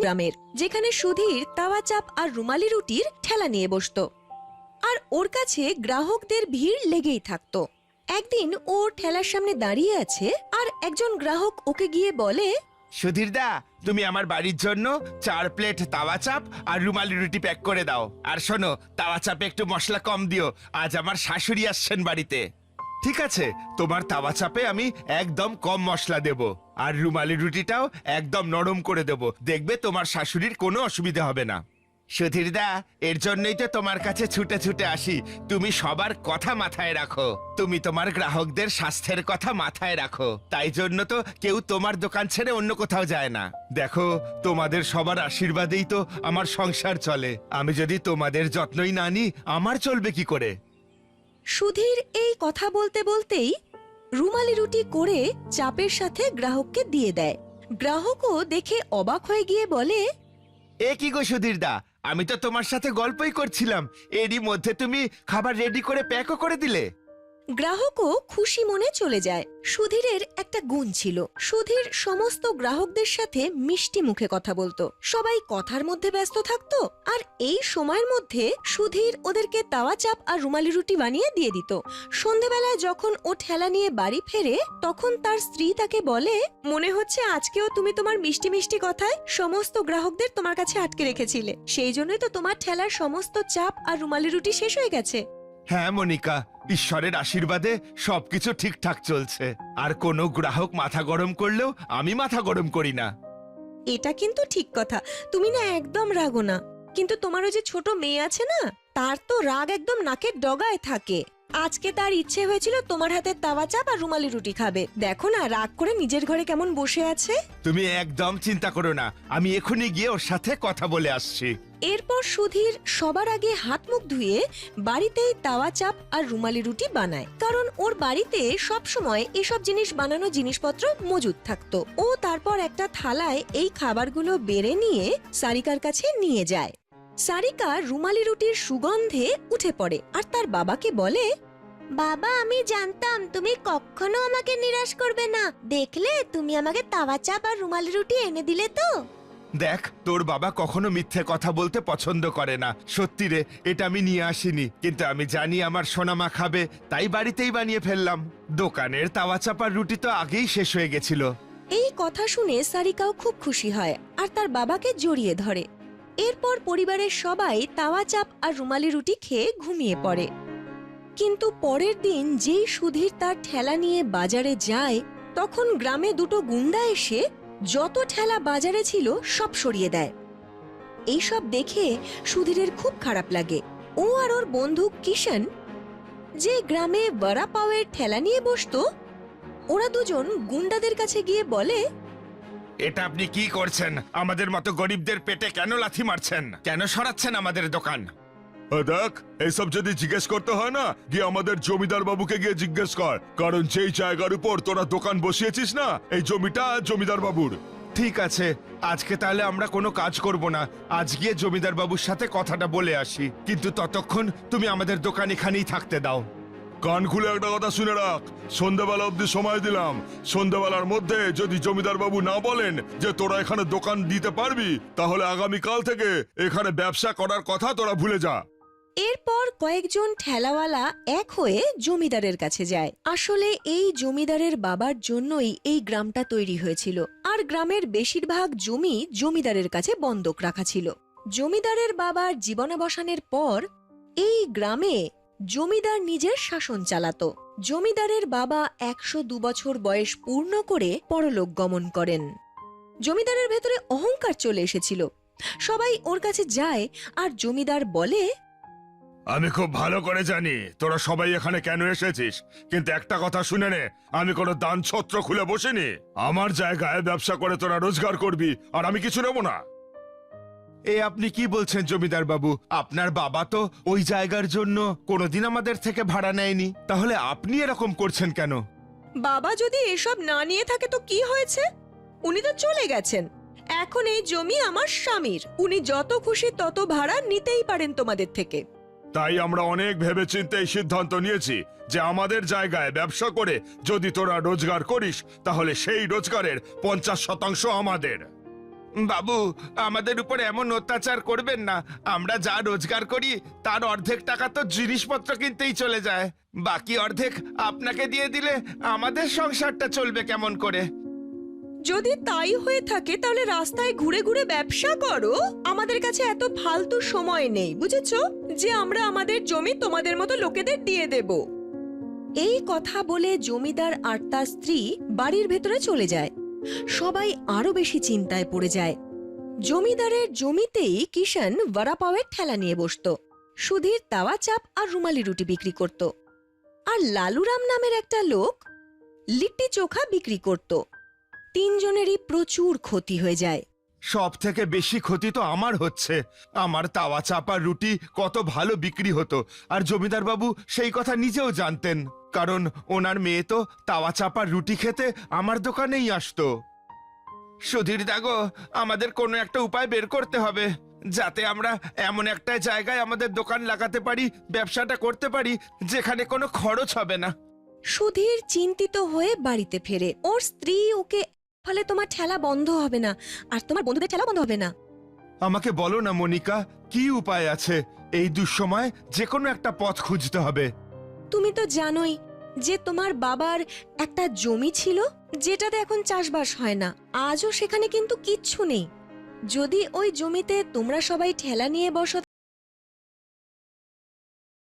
গ্রামের, যেখানে সুধীর তাওয়া চাপ আর রুমালি রুটির ঠেলা নিয়ে বসতো, আর ওর কাছে গ্রাহকদের ভিড় লেগেই থাকতো। একদিন ও ঠেলার সামনে দাঁড়িয়ে আছে, আর একজন গ্রাহক ওকে গিয়ে বলে, সুধীর দা, তুমি আমার বাড়ির জন্য 4 প্লেট তাওয়া চাপ আর রুমালি রুটি প্যাক করে দাও। আর শোনো, তাওয়া চাপে একটু মশলা কম দিও, আজ আমার শাশুড়ি আসছেন বাড়িতে। ঠিক আছে, তোমার তাওয়া চাপে আমি একদম কম মশলা দেব, আর রুমালি রুটিটাও একদম নরম করে দেব। দেখবে তোমার শাশুড়ির কোনো অসুবিধা হবে না। সুধীর দা, এর জন্যই তো তোমার কাছে ছুটে ছুটে আসি। তুমি সবার কথা মাথায় রাখো, তুমি তোমার গ্রাহকদের স্বাস্থ্যের কথা মাথায় রাখো, তাই জন্য তো কেউ তোমার দোকান ছেড়ে অন্য কোথাও যায় না। দেখো, তোমাদের সবার আশীর্বাদেই তো আমার সংসার চলে। আমি যদি তোমাদের যত্নই না নিই, আমার চলবে কি করে? সুধীর এই কথা বলতে বলতেই রুমালি রুটি করে চাপের সাথে গ্রাহককে দিয়ে দেয়। গ্রাহকও দেখে অবাক হয়ে গিয়ে বলে, এ কি গো সুধীর দা, আমি তো তোমার সাথে গল্পই করছিলাম, এরই মধ্যে তুমি খাবার রেডি করে প্যাকও করে দিলে। গ্রাহকও খুশি মনে চলে যায়। সুধীরের একটা গুণ ছিল, সুধীর সমস্ত গ্রাহকদের সাথে মিষ্টি মুখে কথা বলতো। সবাই কথার মধ্যে ব্যস্ত থাকতো, আর এই সময়ের মধ্যে সুধীর ওদেরকে তাওয়া চাপ আর রুমালি রুটি বানিয়ে দিয়ে দিত। সন্ধেবেলায় যখন ও ঠেলা নিয়ে বাড়ি ফেরে, তখন তার স্ত্রী তাকে বলে, মনে হচ্ছে আজকেও তুমি তোমার মিষ্টি মিষ্টি কথায় সমস্ত গ্রাহকদের তোমার কাছে আটকে রেখেছিলে, সেই জন্যই তো তোমার ঠেলার সমস্ত চাপ আর রুমালি রুটি শেষ হয়ে গেছে। হ্যাঁ মনিকা, ঈশ্বরের আশীর্বাদে সবকিছু ঠিকঠাক চলছে, আর কোনো গ্রাহক মাথা গরম করলেও আমি মাথা গরম করি না। এটা কিন্তু ঠিক কথা, তুমি না একদম রাগো না। কিন্তু তোমার ওই যে ছোট মেয়ে আছে না, তার তো রাগ একদম নাকের ডগায় থাকে। আজকে তার ইচ্ছে হয়েছিল তোমার হাতের তাওয়া চাপ আর রুমালি রুটি খাবে। দেখো না, রাগ করে নিজের ঘরে কেমন বসে আছে। তুমি একদম চিন্তা করো না, আমি এখনই গিয়ে ওর সাথে কথা বলে আসছি। এরপর সুধীর সবার আগে হাত মুখ ধুয়ে বাড়িতেই তাওয়া চাপ আর রুমালি রুটি বানায়, কারণ ওর বাড়িতে সব সময় এসব জিনিস বানানো জিনিসপত্র মজুদ থাকতো। ও তারপর একটা থালায় এই খাবারগুলো বেড়ে নিয়ে সারিকার কাছে নিয়ে যায়। সারিকা রুমালি রুটির সুগন্ধে উঠে পড়ে আর তার বাবাকে বলে, বাবা, আমি জানতাম তুমি কখনো আমাকে নিরাশ করবে না। দেখলে, তুমি আমাকে তাওয়া চাপ আর রুমালি রুটি এনে দিলে তো। দেখ, তোর বাবা কখনো মিথ্যে কথা বলতে পছন্দ করে না। সত্যি রে, এটা আমি নিয়ে আসিনি, কিন্তু আমি জানি আমার সোনামা খাবে, তাই বাড়িতেই বানিয়ে ফেললাম। দোকানের তাওয়া চাপার রুটি তো আগেই শেষ হয়ে গেছিল। এই কথা শুনে সারিকাও খুব খুশি হয় আর তার বাবাকে জড়িয়ে ধরে। এরপর পরিবারের সবাই তাওয়া চাপ আর রুমালি রুটি খেয়ে ঘুমিয়ে পড়ে। কিন্তু পরের দিন যেই সুধীর তার ঠেলা নিয়ে বাজারে যায়, তখন গ্রামে দুটো গুন্ডা এসে যত ঠেলা বাজারে ছিল সব সরিয়ে দেয়। এইসব দেখে সুধীরের খুব খারাপ লাগে। ও আর ওর বন্ধু কিষান, যে গ্রামে বড়া পাওয়ের ঠেলা নিয়ে বসতো, ওরা দুজন গুন্ডাদের কাছে গিয়ে বলে, এটা আপনি কি করছেন? আমাদের মতো গরিবদের পেটে কেন লাথি মারছেন? কেন সরাচ্ছেন আমাদের দোকান? দেখ, এইসব যদি জিজ্ঞেস করতে হয় না, গিয়ে আমাদের জমিদার বাবুকে গিয়ে জিজ্ঞেস কর, কারণ যেই জায়গার উপর তোরা দোকান বসিয়েছিস না, এই জমিটা জমিদার বাবুর। ঠিক আছে, আজকে তাহলে আমরা কোনো কাজ করব না। আজ গিয়ে জমিদার বাবুর সাথে কথাটা বলে আসি, কিন্তু ততক্ষণ তুমি আমাদের দোকান এখানেই থাকতে দাও। কান খুলে একটা কথা শুনে রাখ, সন্ধ্যাবেলা অব্দি সময় দিলাম। সন্ধ্যাবেলার মধ্যে যদি জমিদার বাবু না বলেন যে তোরা এখানে দোকান দিতে পারবি, তাহলে আগামীকাল থেকে এখানে ব্যবসা করার কথা তোরা ভুলে যা। এরপর কয়েকজন ঠেলাওয়ালা এক হয়ে জমিদারের কাছে যায়। আসলে এই জমিদারের বাবার জন্যই এই গ্রামটা তৈরি হয়েছিল, আর গ্রামের বেশিরভাগ জমি জমিদারের কাছে বন্ধক রাখা ছিল। জমিদারের বাবার জীবনাবসানের পর এই গ্রামে জমিদার নিজের শাসন চালাতো। জমিদারের বাবা 102 বছর বয়স পূর্ণ করে পরলোক গমন করেন। জমিদারের ভেতরে অহংকার চলে এসেছিল। সবাই ওর কাছে যায় আর জমিদার বলে, আমি খুব ভালো করে জানি তোরা সবাই এখানে কেন এসেছিস, কিন্তু একটা কথা শুনে নে, আমি কোনো দান ছত্র খুলে বসিনি। আমার জায়গায় ব্যবসা করে তোরা রোজগার করবি, আর আমি কিছু নেব না। এ আপনি কি বলছেন জমিদার বাবু? আপনার বাবা তো ওই জায়গার জন্য কোনোদিন আমাদের থেকে ভাড়া নেয়নি, তাহলে আপনি এরকম করছেন কেন? বাবা যদি এসব না নিয়ে থাকে তো কি হয়েছে? উনি তো চলে গেছেন। এখন এই জমি আমার স্বামীর, উনি যত খুশি তত ভাড়া নিতেই পারেন তোমাদের থেকে। তাই আমরা অনেক ভেবেচিন্তে এই সিদ্ধান্ত নিয়েছি যে আমাদের জায়গায় ব্যবসা করে যদি তোরা রোজগার করিস, তাহলে সেই রোজগারের 50% আমাদের। বাবু, আমাদের উপর এমন অত্যাচার করবেন না। আমরা যা রোজগার করি তার অর্ধেক টাকা তো জিনিসপত্র কিনতেই চলে যায়, বাকি অর্ধেক আপনাকে দিয়ে দিলে আমাদের সংসারটা চলবে কেমন করে? যদি তাই হয়ে থাকে তাহলে রাস্তায় ঘুরে ঘুরে ব্যবসা করো। আমাদের কাছে এত ফালতু সময় নেই, বুঝেছো, যে আমরা আমাদের জমি তোমাদের মতো লোকেদের দিয়ে দেব। এই কথা বলে জমিদার আর তার স্ত্রী বাড়ির ভেতরে চলে যায়। সবাই আরো বেশি চিন্তায় পড়ে যায়। জমিদারের জমিতেই কিষান বড়াপাওয়ের ঠেলা নিয়ে বসতো। সুধীর তাওয়া চাপ আর রুমালি রুটি বিক্রি করত। আর লালুরাম নামের একটা লোক লিট্টি চোখা বিক্রি করত। তিনজনেরই প্রচুর ক্ষতি হয়ে যায়। সব থেকে বেশি ক্ষতি তো আমার হচ্ছে। আমার তাওয়া চাপা রুটি কত ভালো বিক্রি হতো, আর জমিদার বাবু সেই কথা নিজেও জানতেন, কারণ ওনার মেয়ে তো তাওয়া চাপা রুটি খেতে আমার দোকানেই আসতো। সুধীর দাগো, আমাদের কোনো একটা উপায় বের করতে হবে, যাতে আমরা এমন একটা জায়গায় আমাদের দোকান লাগাতে পারি, ব্যবসাটা করতে পারি, যেখানে কোনো খরচ হবে না। সুধীর চিন্তিত হয়ে বাড়িতে ফেরে। ওর স্ত্রী ওকে, ফলে তোমার ঠেলা বন্ধ হবে না, আর তোমার বন্ধুদের ঠেলা বন্ধ হবে না। আমাকে বলো না মনিকা, কি উপায় আছে? এই দুঃসময় যে কোনো একটা পথ খুঁজতে হবে। তুমি তো জানোই যে তোমার বাবার একটা জমি ছিল, যেটাতে এখন চাষবাস হয় না। আজও সেখানে কিন্তু কিচ্ছু নেই। যদি ওই জমিতে তোমরা সবাই ঠেলা নিয়ে বসো